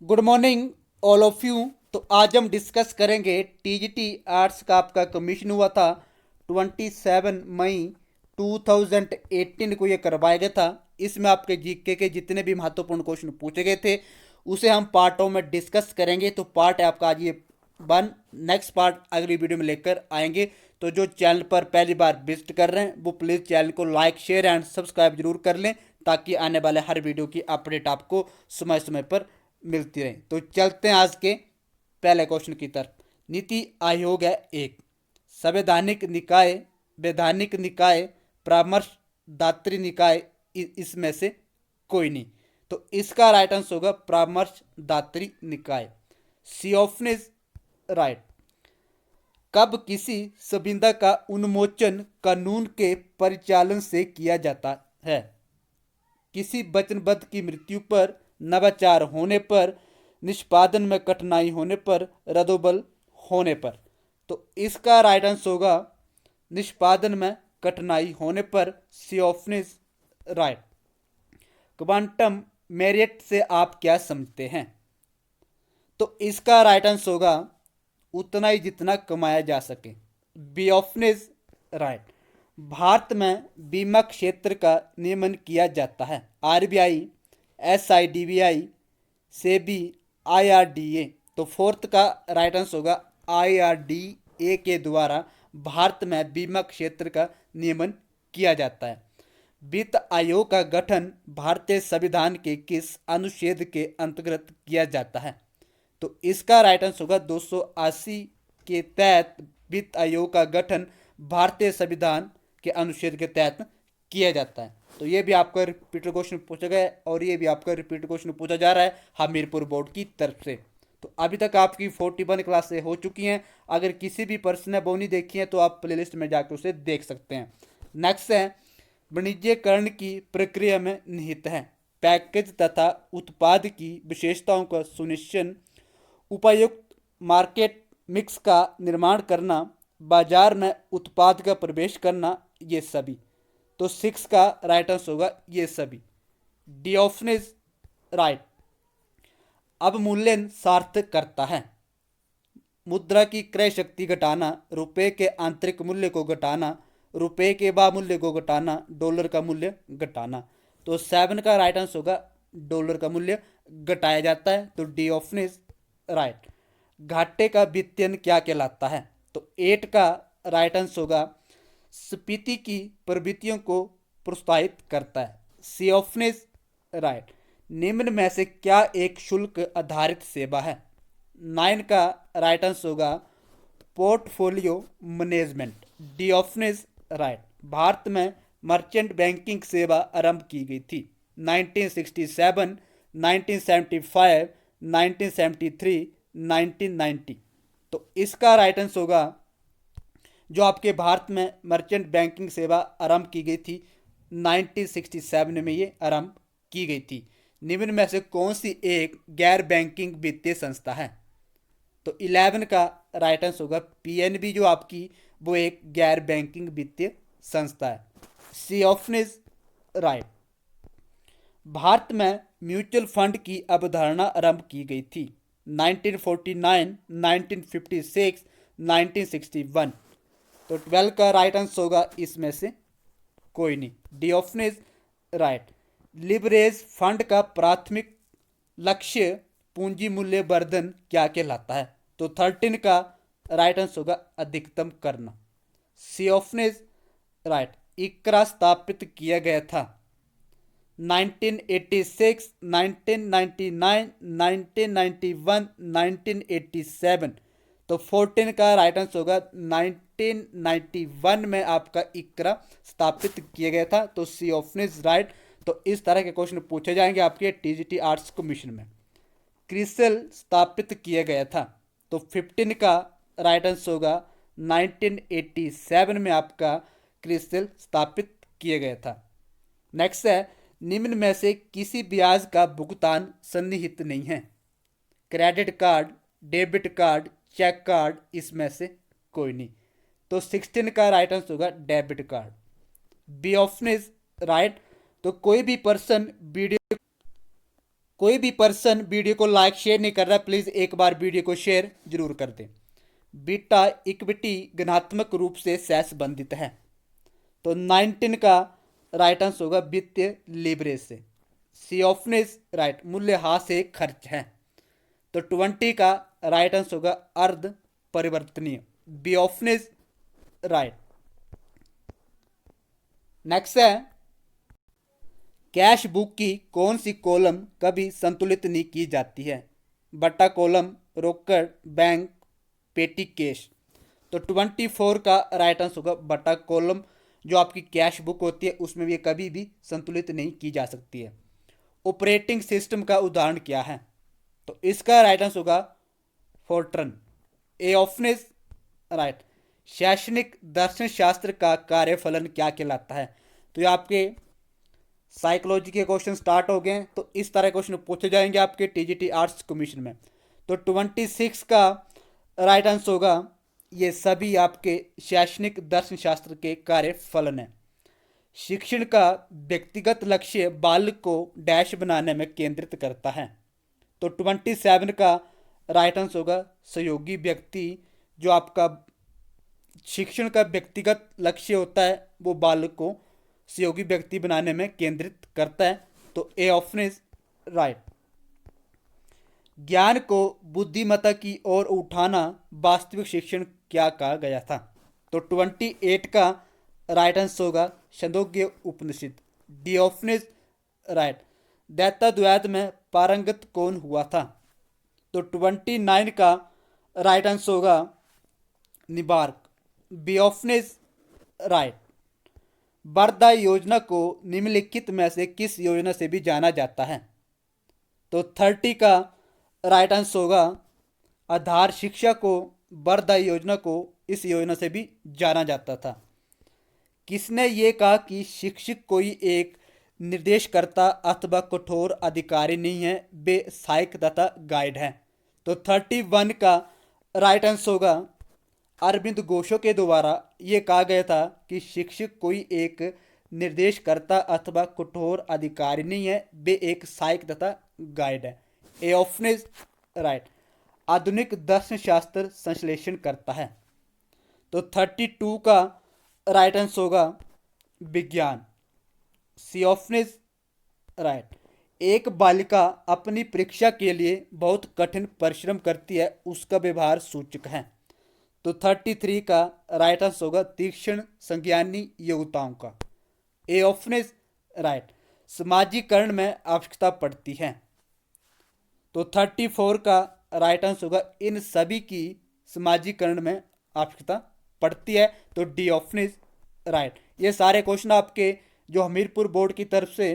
Good morning all of you. तो आज हम डिस्कस करेंगे टीजीटी आर्ट्स का आपका कमीशन हुआ था 27 मई 2018 को ये करवाया गया था। इसमें आपके जीके के जितने भी महत्वपूर्ण क्वेश्चन पूछे गए थे उसे हम पार्टों में डिस्कस करेंगे। तो पार्ट है आपका आज ये वन, नेक्स्ट पार्ट अगली वीडियो में लेकर आएंगे। तो जो चैनल पर पहली बार विजिट कर रहे हैं वो प्लीज़ चैनल को लाइक शेयर एंड सब्सक्राइब जरूर कर लें ताकि आने वाले हर वीडियो की अपडेट आपको समय समय पर मिलती रहे। तो चलते हैं आज के पहले क्वेश्चन की तरफ। नीति आयोग है एक, संवैधानिक निकाय, वैधानिक निकाय, परामर्शदात्री निकाय, इसमें से कोई नहीं। तो इसका राइट आंसर होगा परामर्शदात्री निकाय, सी ऑप्शन इज राइट। कब किसी संविदा का उन्मोचन कानून के परिचालन से किया जाता है? किसी वचनबद्ध की मृत्यु पर, नवाचार होने पर, निष्पादन में कठिनाई होने पर, रद्दोबल होने पर। तो इसका राइट आंसर होगा निष्पादन में कठिनाई होने पर, C option is right. Quantum merit से आप क्या समझते हैं? तो इसका राइट आंसर होगा उतना ही जितना कमाया जा सके, B option is right. Bharat में बीमा क्षेत्र का नियमन किया जाता है आरबीआई, एसआईडीबीआई, सेबी, आईआरडीए। तो फोर्थ का राइट आंसर होगा आईआरडीए के द्वारा भारत में बीमा क्षेत्र का नियमन किया जाता है। वित्त आयोग का गठन भारतीय संविधान के किस अनुच्छेद के अंतर्गत किया जाता है? तो इसका राइट आंसर होगा 280 के तहत वित्त आयोग का गठन भारतीय संविधान के अनुच्छेद के तहत किया जाता है। तो ये भी आपका रिपीटेड क्वेश्चन पूछा गया है और ये भी आपका रिपीटेड क्वेश्चन पूछा जा रहा है हमीरपुर बोर्ड की तरफ से। तो अभी तक आपकी 41 क्लासें हो चुकी हैं। अगर किसी भी पर्सन ने वो नहीं देखी है तो आप प्लेलिस्ट में जाकर उसे देख सकते हैं। नेक्स्ट है वाणिज्यकरण की प्रक्रिया में निहित है पैकेज तथा उत्पाद की विशेषताओं का सुनिश्चय, उपयुक्त मार्केट मिक्स का निर्माण करना, बाजार में उत्पाद का प्रवेश करना, ये सभी। तो 6 का राइट आंसर होगा ये सभी, डी ऑप्शन इज राइट। अवमूल्यन सार्थक करता है मुद्रा की क्रय शक्ति घटाना, रुपए के आंतरिक मूल्य को घटाना, रुपए के बामूल्य को घटाना, डॉलर का मूल्य घटाना। तो 7 का राइट आंसर होगा डॉलर का मूल्य घटाया जाता है। तो डी ऑप्शन इज राइट। घाटे का वित्तीयन क्या कहलाता है? तो 8 का राइट आंसर होगा स्फीति की प्रवृत्तियों को प्रोत्साहित करता है, सी ऑप्शन इज राइट। निम्न में से क्या एक शुल्क आधारित सेवा है? 9 का राइट आंसर होगा portfolio management, D option is right. Bharat में मर्चेंट बैंकिंग सेवा आरंभ की गई थी 1967, 1975, 1973, 1990। तो इसका राइट आंसर होगा जो आपके भारत में मर्चेंट बैंकिंग सेवा आरंभ की गई थी 1967 में ये आरंभ की गई थी। निम्न में से कौन सी एक गैर बैंकिंग वित्तीय संस्था है? तो 11 का राइट आंसर होगा पीएनबी, जो आपकी वो एक गैर बैंकिंग वित्तीय संस्था है, C option is right. Bharat में म्यूचुअल फंड की अवधारणा आरंभ की गई थी 1949, 1956, 1961। तो 12 का राइट आंसर होगा इसमें से कोई नहीं, D option is right. Leverage fund का प्राथमिक लक्ष्य पूंजी मूल्य वर्धन क्या कहलाता है? तो 13 का राइट आंसर होगा अधिकतम करना, सी ऑप्शन इज राइट। इकरा स्थापित किया गया था 1986, 1999, 1991, 1987। तो 14 का राइट आंसर होगा 1991 में आपका इकरा स्थापित किया गया था, तो सी ऑप्शन इज राइट। तो इस तरह के क्वेश्चन पूछे जाएंगे आपके टीजीटी आर्ट्स कमीशन में। क्रिसल स्थापित किया गया था, तो 15 का राइट आंसर होगा 1987 में आपका क्रिसल स्थापित किया गया था। नेक्स्ट है निम्न में से किसी ब्याज का भुगतान सन्निहित नहीं है? Credit card, debit card, cheque card, इसमें से कोई नहीं। तो 16 का राइट आंसर होगा debit card, B option is right. तो कोई भी पर्सन वीडियो कोई भी पर्सन वीडियो को लाइक शेयर नहीं कर रहा, प्लीज़ एक बार वीडियो को शेयर जरूर कर दें। बीटा इक्विटी घनात्मक रूप से सहसंबंधित है। तो 19 का राइट आंसर होगा वित्तीय लीवरेज से। सी ऑफनेस राइट मूल्यह्रास से खर्च है। तो 20 का राइट आंसर होगा अर्ध परिवर्तनीय, बी ऑफनेस राइट। नेक्स्ट है कैश बुक की कौन सी कॉलम कभी संतुलित नहीं की जाती है? बटा कॉलम, रोकड़, बैंक, पेटी कैश। तो 24 का राइट आंसर होगा बटा कॉलम। जो आपकी कैश बुक होती है उसमें भी कभी भी संतुलित नहीं की जा सकती है। ऑपरेटिंग सिस्टम का उदाहरण क्या है? तो इसका राइट आंसर होगा फोर्ट्रन, ए ऑफनेस राइट। शैक्षणिक दर्शन शास्त्र का कार्यफलन क्या कहलाता है? तो ये आपके साइकोलॉजी के क्वेश्चन स्टार्ट हो गए, तो इस तरह क्वेश्चन पूछे जाएंगे आपके टीजीटी आर्ट्स कमीशन में। तो 26 का राइट आंसर होगा ये सभी आपके शैक्षणिक दर्शन शास्त्र के कार्य फलन है। शिक्षण का व्यक्तिगत लक्ष्य बालक को डैश बनाने में केंद्रित करता है। तो 27 का राइट आंसर होगा सहयोगी व्यक्ति। जो आपका शिक्षण का व्यक्तिगत लक्ष्य होता है वो बालक को सहयोगी व्यक्ति बनाने में केंद्रित करता है। तो ए ऑप्शन इज राइट। ज्ञान को बुद्धिमत्ता की ओर उठाना वास्तविक शिक्षण क्या कहा गया था? तो 28 का राइट आंसर होगा छंदोग्य उपनिषद, डी ऑप्शन इज राइट। दैत्याद्वैत में पारंगत कौन हुआ था? तो 29 का राइट आंसर होगा निबार्क, बी ऑप्शन इज राइट। वरदाय योजना को निम्नलिखित में से किस योजना से भी जाना जाता है? तो 30 का राइट आंसर होगा आधार शिक्षा को वरदाय योजना को इस योजना से भी जाना जाता था। किसने ये कहा कि शिक्षक कोई एक निर्देशकर्ता अथवा कठोर अधिकारी नहीं है, वे सहायक तथा गाइड है? तो 31 का राइट आंसर होगा अरविंद घोषों के द्वारा ये कहा गया था कि शिक्षक कोई एक निर्देशकर्ता अथवा कठोर अधिकारी नहीं है, वे एक सहायक तथा गाइड है। ए ऑप्शन इज राइट। आधुनिक दर्शन शास्त्र संश्लेषण करता है। तो 32 का राइट आंसर होगा विज्ञान, सी ऑप्शन इज राइट। एक बालिका अपनी परीक्षा के लिए बहुत कठिन परिश्रम करती है, उसका व्यवहार सूचक है। तो 33 का राइट आंसर होगा तीक्ष्ण संज्ञानी योग्यताओं का, ए ऑप्शन इज राइट। समाजीकरण में आवश्यकता पड़ती है। तो 34 का राइट आंसर होगा इन सभी की समाजीकरण में आवश्यकता पड़ती है। तो डी ऑप्शन इज राइट। ये सारे क्वेश्चन आपके जो हमीरपुर बोर्ड की तरफ से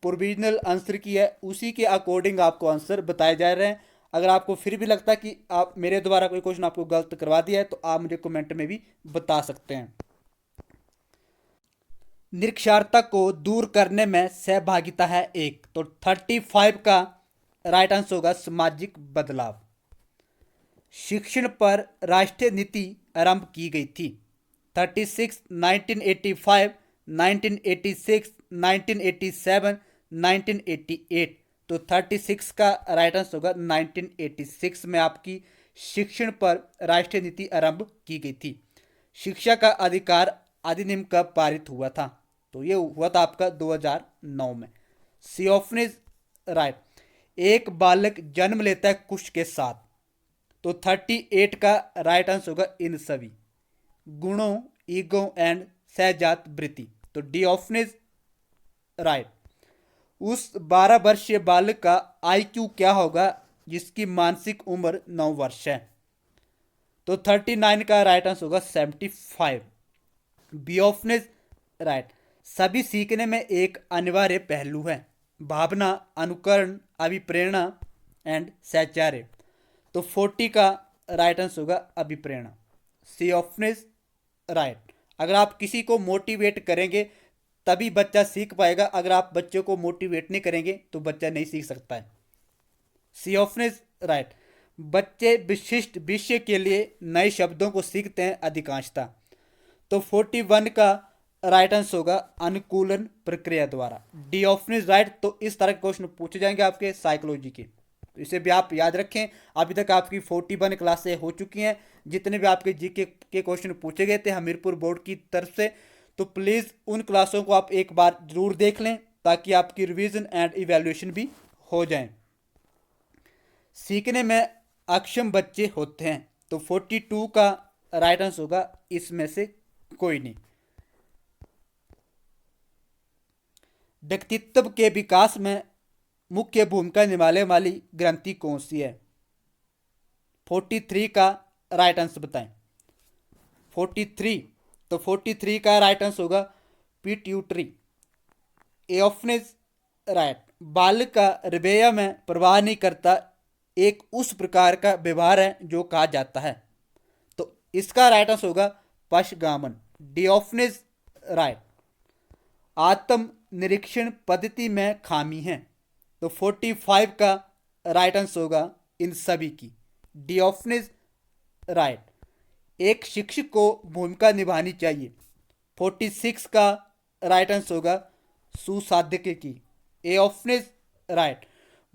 प्रोविजनल आंसर की है उसी के अकॉर्डिंग आपको आंसर बताए जा रहे हैं। अगर आपको फिर भी लगता है कि आप मेरे द्वारा कोई क्वेश्चन आपको गलत करवा दिया है तो आप मुझे कमेंट में भी बता सकते हैं। निरक्षरता को दूर करने में सहभागिता है एक। तो 35 का राइट आंसर होगा सामाजिक बदलाव। शिक्षण पर राष्ट्रीय नीति आरंभ की गई थी। 36 1985, 1986, 1987, 1988। तो 36 का राइट आंसर होगा 1986 में आपकी शिक्षण पर राष्ट्रीय नीति आरंभ की गई थी। शिक्षा का अधिकार अधिनियम कब पारित हुआ था? तो ये हुआ था आपका 2009 में, सी ऑप्शन इज राइट। एक बालक जन्म लेता है कुश के साथ। तो 38 का राइट आंसर होगा इन सभी गुणों, ईगो एंड सहजात वृत्ति। तो डी ऑप्शन इज राइट। उस 12 वर्षीय बालक का आईक्यू क्या होगा जिसकी मानसिक उम्र 9 वर्ष है? तो 39 का राइट आंसर होगा 75, बी ऑप्शन इज राइट। सभी सीखने में एक अनिवार्य पहलू है भावना, अनुकरण, अभिप्रेरणा एंड सहचार्य। तो 40 का राइट आंसर होगा अभिप्रेरणा, सी ऑप्शन इज राइट। अगर आप किसी को मोटिवेट करेंगे तभी बच्चा सीख पाएगा, अगर आप बच्चों को मोटिवेट नहीं करेंगे तो बच्चा नहीं सीख सकता है, सी ऑप्शन इज राइट। बच्चे विशिष्ट विषय के लिए नए शब्दों को सीखते हैं अधिकांशतः। तो 41 का राइट आंसर होगा अनुकूलन प्रक्रिया द्वारा। D option is right. तो इस तरह के क्वेश्चन पूछे जाएंगे आपके साइकोलॉजी के, तो इसे भी आप याद रखें। अभी तक आपकी 41 क्लासें हो चुकी हैं, जितने भी आपके जीके के क्वेश्चन पूछे गए थे हमीरपुर बोर्ड की तरफ से, तो प्लीज़ उन क्लासों को आप एक बार जरूर देख लें ताकि आपकी रिवीजन एंड इवैल्यूएशन भी हो जाए। सीखने में अक्षम बच्चे होते हैं, तो 42 का राइट आंसर होगा इसमें से कोई नहीं। व्यक्तित्व के विकास में मुख्य भूमिका निभाने वाली ग्रंथि कौन सी है? 43 का राइट आंसर बताएं। 43, तो 43 का राइट आंसर होगा pituitary. A option is right. बालक का रवैया में प्रवाह नहीं करता एक उस प्रकार का व्यवहार है जो कहा जाता है, तो इसका राइट आंसर होगा पशगामन। D option is right. आत्म निरीक्षण पद्धति में खामी है, तो 45 का राइट आंसर होगा इन सभी की। D option is right. एक शिक्षक को भूमिका निभानी चाहिए, 46 का राइट आंसर होगा सुसाध्यक की। ए ऑप्शन इज राइट।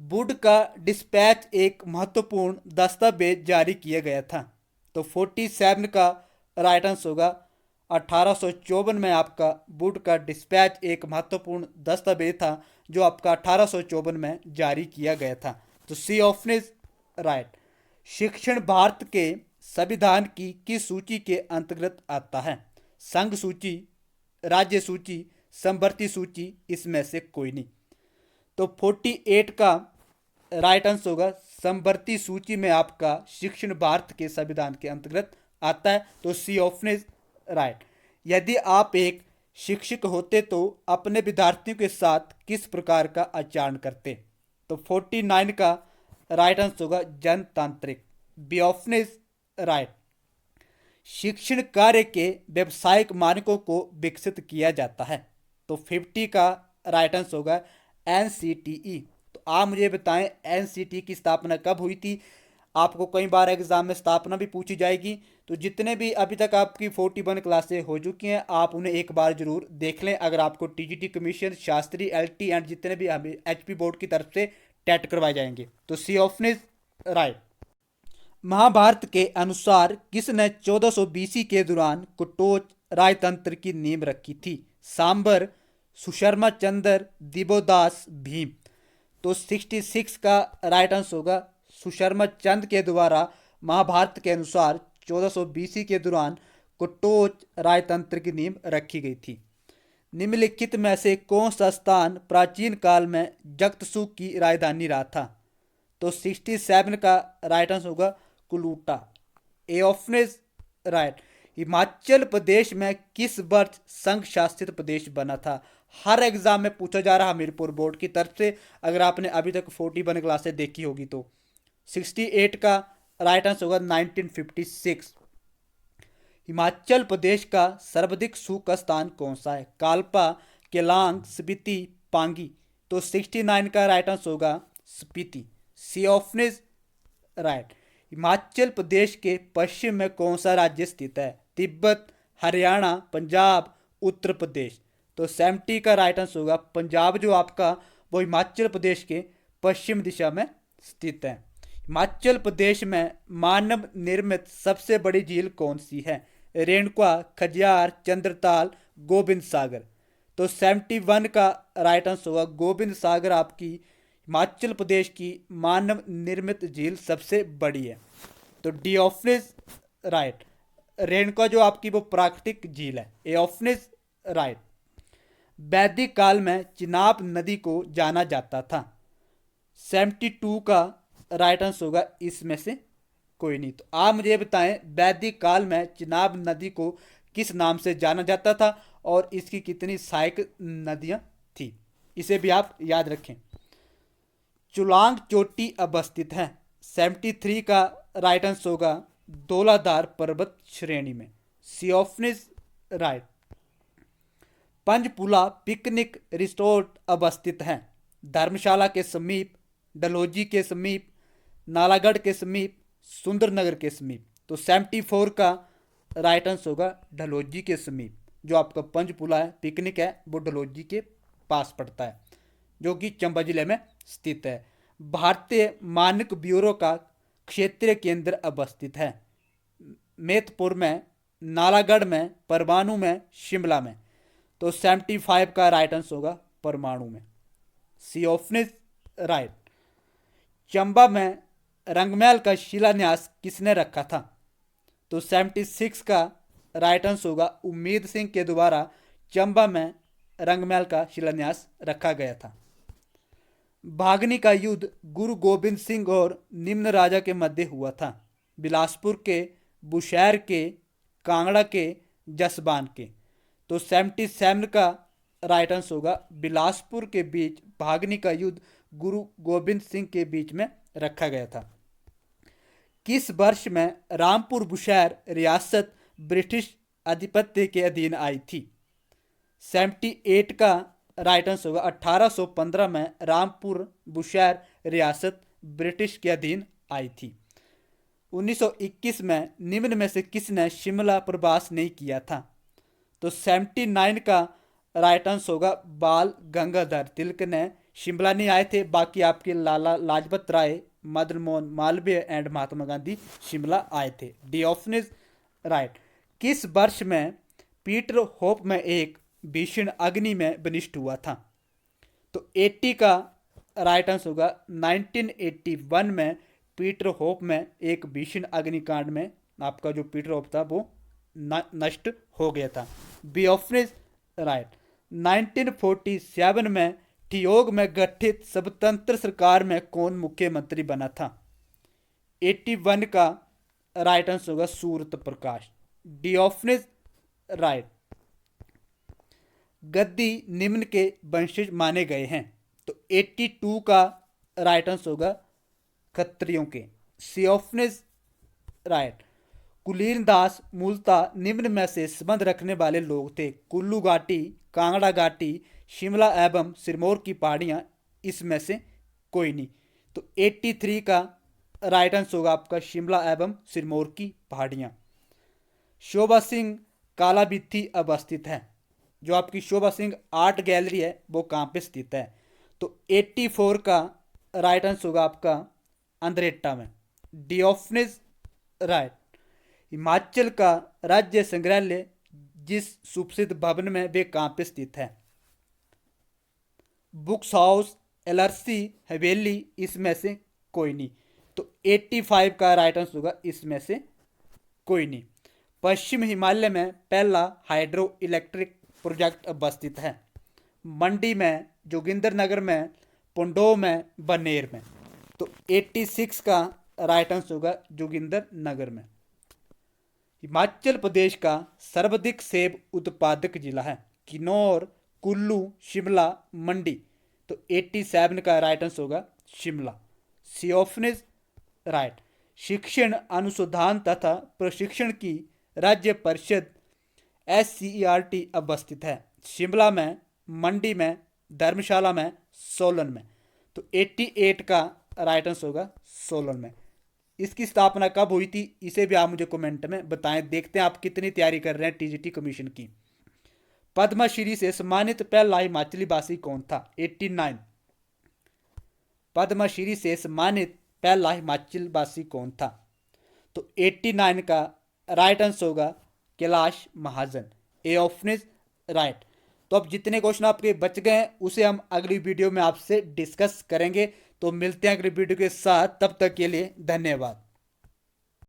वुड का डिस्पैच एक महत्वपूर्ण दस्तावेज जारी किया गया था, तो 47 का राइट आंसर होगा 1854 में आपका वुड का डिस्पैच एक महत्वपूर्ण दस्तावेज था जो आपका 1854 में जारी किया गया था, तो सी ऑप्शन इज राइट। शिक्षण भारत के संविधान की किस सूची के अंतर्गत आता है? संघ सूची, राज्य सूची, समवर्ती सूची, इसमें से कोई नहीं। तो 48 का राइट आंसर होगा समवर्ती सूची में आपका शिक्षण भारत के संविधान के अंतर्गत आता है, तो सी ऑप्शन इज राइट। यदि आप एक शिक्षक होते तो अपने विद्यार्थियों के साथ किस प्रकार का आचरण करते? तो 49 का राइट आंसर होगा जनतांत्रिक। B option is right. शिक्षण कार्य के व्यवसायिक मानकों को विकसित किया जाता है, तो 50 का राइट आंसर होगा एनसीटीई। तो आप मुझे बताएं एनसीटी की स्थापना कब हुई थी? आपको कई बार एग्जाम में स्थापना भी पूछी जाएगी, तो जितने भी अभी तक आपकी 41 क्लासें हो चुकी हैं आप उन्हें एक बार जरूर देख लें, अगर आपको TGT commission, Shastri, LT and जितने भी हमें एचपी बोर्ड की तरफ से टेट करवाए जाएंगे, तो C option is right. Mahabharata के अनुसार किसने 1400 बीसी के दौरान कुटोच राजतंत्र की नींव रखी थी? सांबर, सुशर्मा चंद्र, दिबोदास, भीम। तो 66 का राइट आंसर होगा सुशर्मा चंद के द्वारा महाभारत के अनुसार 1400 बीसी के दौरान कुटोच राजतंत्र की नींव रखी गई थी। निम्नलिखित में से कौन सा स्थान प्राचीन काल में जगतसु की राजधानी रहा था? तो 67 का राइट आंसर होगा Kuluta. A option is right. Himachal Pradesh में किस वर्ष संघ शासित प्रदेश बना था? हर एग्जाम में पूछा जा रहा हमीरपुर बोर्ड की तरफ से, अगर आपने अभी तक 41 क्लासें देखी होगी तो। 68 का राइट आंसर होगा 1956। हिमाचल प्रदेश का सर्वाधिक सूखा स्थान कौन सा है? कालपा, केलांग, स्पीति, पांगी। तो 69 का राइट आंसर होगा Spiti. C option is right. Himachal Pradesh के पश्चिम में कौन सा राज्य स्थित है? तिब्बत, हरियाणा, पंजाब, उत्तर प्रदेश। तो 70 का राइट आंसर होगा पंजाब, जो आपका वो हिमाचल प्रदेश के पश्चिम दिशा में स्थित है। हिमाचल प्रदेश में मानव निर्मित सबसे बड़ी झील कौन सी है? रेणुका, खजियार, चंद्रताल, गोबिंद सागर। तो 71 का राइट आंसर होगा गोबिंद सागर आपकी हिमाचल प्रदेश की मानव निर्मित झील सबसे बड़ी है, तो D option is right. Renuka जो आपकी वो प्राकृतिक झील है। ए ऑप्शन इज राइट। वैदिक काल में चिनाब नदी को जाना जाता था। 72 का राइट आंसर होगा इसमें से कोई नहीं। तो आप मुझे बताएं वैदिक काल में चिनाब नदी को किस नाम से जाना जाता था और इसकी कितनी सहायक नदियां थी, इसे भी आप याद रखें। चुलांग चोटी अवस्थित है। 73 का राइट आंसर होगा धौलाधार पर्वत श्रेणी में। C option is right. Panchpula picnic resort अवस्थित है। धर्मशाला के समीप, डलहौजी के समीप, नालागढ़ के समीप, सुंदरनगर के समीप। तो 74 का राइट आंसर होगा डलहौजी के समीप। जो आपका पंचपुला है, पिकनिक है, वो डलहौजी के पास पड़ता है, जो कि चंबा जिले में स्थित है। भारतीय मानक ब्यूरो का क्षेत्रीय केंद्र अवस्थित है मेदपुर में, नालागढ़ में, परमाणु में, शिमला में। तो 75 का राइट आंसर होगा परमाणु में, C option is right. Chamba में रंगमहल का शिलान्यास किसने रखा था? तो 76 का राइट आंसर होगा उम्मीद सिंह के द्वारा चंबा में रंगमहल का शिलान्यास रखा गया था। भागनी का युद्ध गुरु गोबिंद सिंह और निम्न राजा के मध्य हुआ था? बिलासपुर के, बुशहर के, कांगड़ा के, जसबान के। तो 77 का राइट आंसर होगा बिलासपुर के बीच भागनी का युद्ध गुरु गोबिंद सिंह के बीच में रखा गया था। किस वर्ष में रामपुर बुशहर रियासत ब्रिटिश आधिपत्य के अधीन आई थी? 78 का राइट आंसर होगा 1815 में रामपुर बुशहर रियासत ब्रिटिश के अधीन आई थी। 1921 में निम्न में से किसने शिमला प्रवास नहीं किया था? तो 79 का राइट आंसर होगा बाल गंगाधर तिलक ने शिमला नहीं आए थे, बाकी आपके लाला लाजपत राय, मदन मोहन मालवीय एंड महात्मा गांधी शिमला आए थे। D option is right. किस वर्ष में पीटर होप में एक भीषण अग्नि में विनिष्ट हुआ था? तो 80 का राइट आंसर होगा 1981 में पीटर होप में एक भीषण अग्निकांड में आपका जो पीटर होप था वो नष्ट हो गया था। B option is right. 1947 में ठियोग में गठित स्वतंत्र सरकार में कौन मुख्यमंत्री बना था? 81 का राइट आंसर होगा Surat Prakash. D option is right. Gaddi निम्न के वंशज माने गए हैं? तो 82 का राइट आंसर होगा खत्रियों के। C option is right. Kulin Das मूलतः निम्न में से संबंध रखने वाले लोग थे? कुल्लू घाटी, कांगड़ा घाटी, शिमला एवं सिरमौर की पहाड़ियां, इसमें से कोई नहीं। तो 83 का राइट आंसर होगा आपका शिमला एवं सिरमौर की पहाड़ियां। शोभा सिंह कालाभित्ती अवस्थित है? जो आपकी शोभा सिंह आर्ट गैलरी है वो कहाँ पे स्थित है? तो 84 का राइट आंसर होगा आपका अंद्रेटा में। D option is right. Himachal का राज्य संग्रहालय जिस सुप्रसिद्ध भवन में वे कहाँ पे स्थित है? बुक्स हाउस, एलआरसी, हवेली, इसमें से कोई नहीं। तो 85 का राइट आंसर होगा इसमें से कोई नहीं। पश्चिम हिमालय में पहला हाइड्रो इलेक्ट्रिक प्रोजेक्ट अवस्थित है? मंडी में, जोगिंदर नगर में, पुंडोह में, बनेर में। तो 86 का राइट आंसर होगा जोगिंदर नगर में। हिमाचल प्रदेश का सर्वाधिक सेब उत्पादक जिला है? किन्नौर, कुल्लू, शिमला, मंडी। तो 87 का राइट आंसर होगा Shimla. C option is right. शिक्षण अनुसंधान तथा प्रशिक्षण की राज्य परिषद SCERT अवस्थित है? शिमला में, मंडी में, धर्मशाला में, सोलन में। तो 88 का राइट आंसर होगा सोलन में। इसकी स्थापना कब हुई थी इसे भी आप मुझे कमेंट में बताएं। देखते हैं आप कितनी तैयारी कर रहे हैं TGT कमीशन की। पद्मश्री से सम्मानित पहला हिमाचली भाषी कौन था? 89। पद्मश्री से सम्मानित पहला हिमाचल भाषी कौन था? तो 89 का राइट आंसर होगा Kailash Mahajan. A option is right. तो अब जितने क्वेश्चन आपके बच गए हैं उसे हम अगली वीडियो में आपसे डिस्कस करेंगे। तो मिलते हैं अगली वीडियो के साथ, तब तक के लिए धन्यवाद।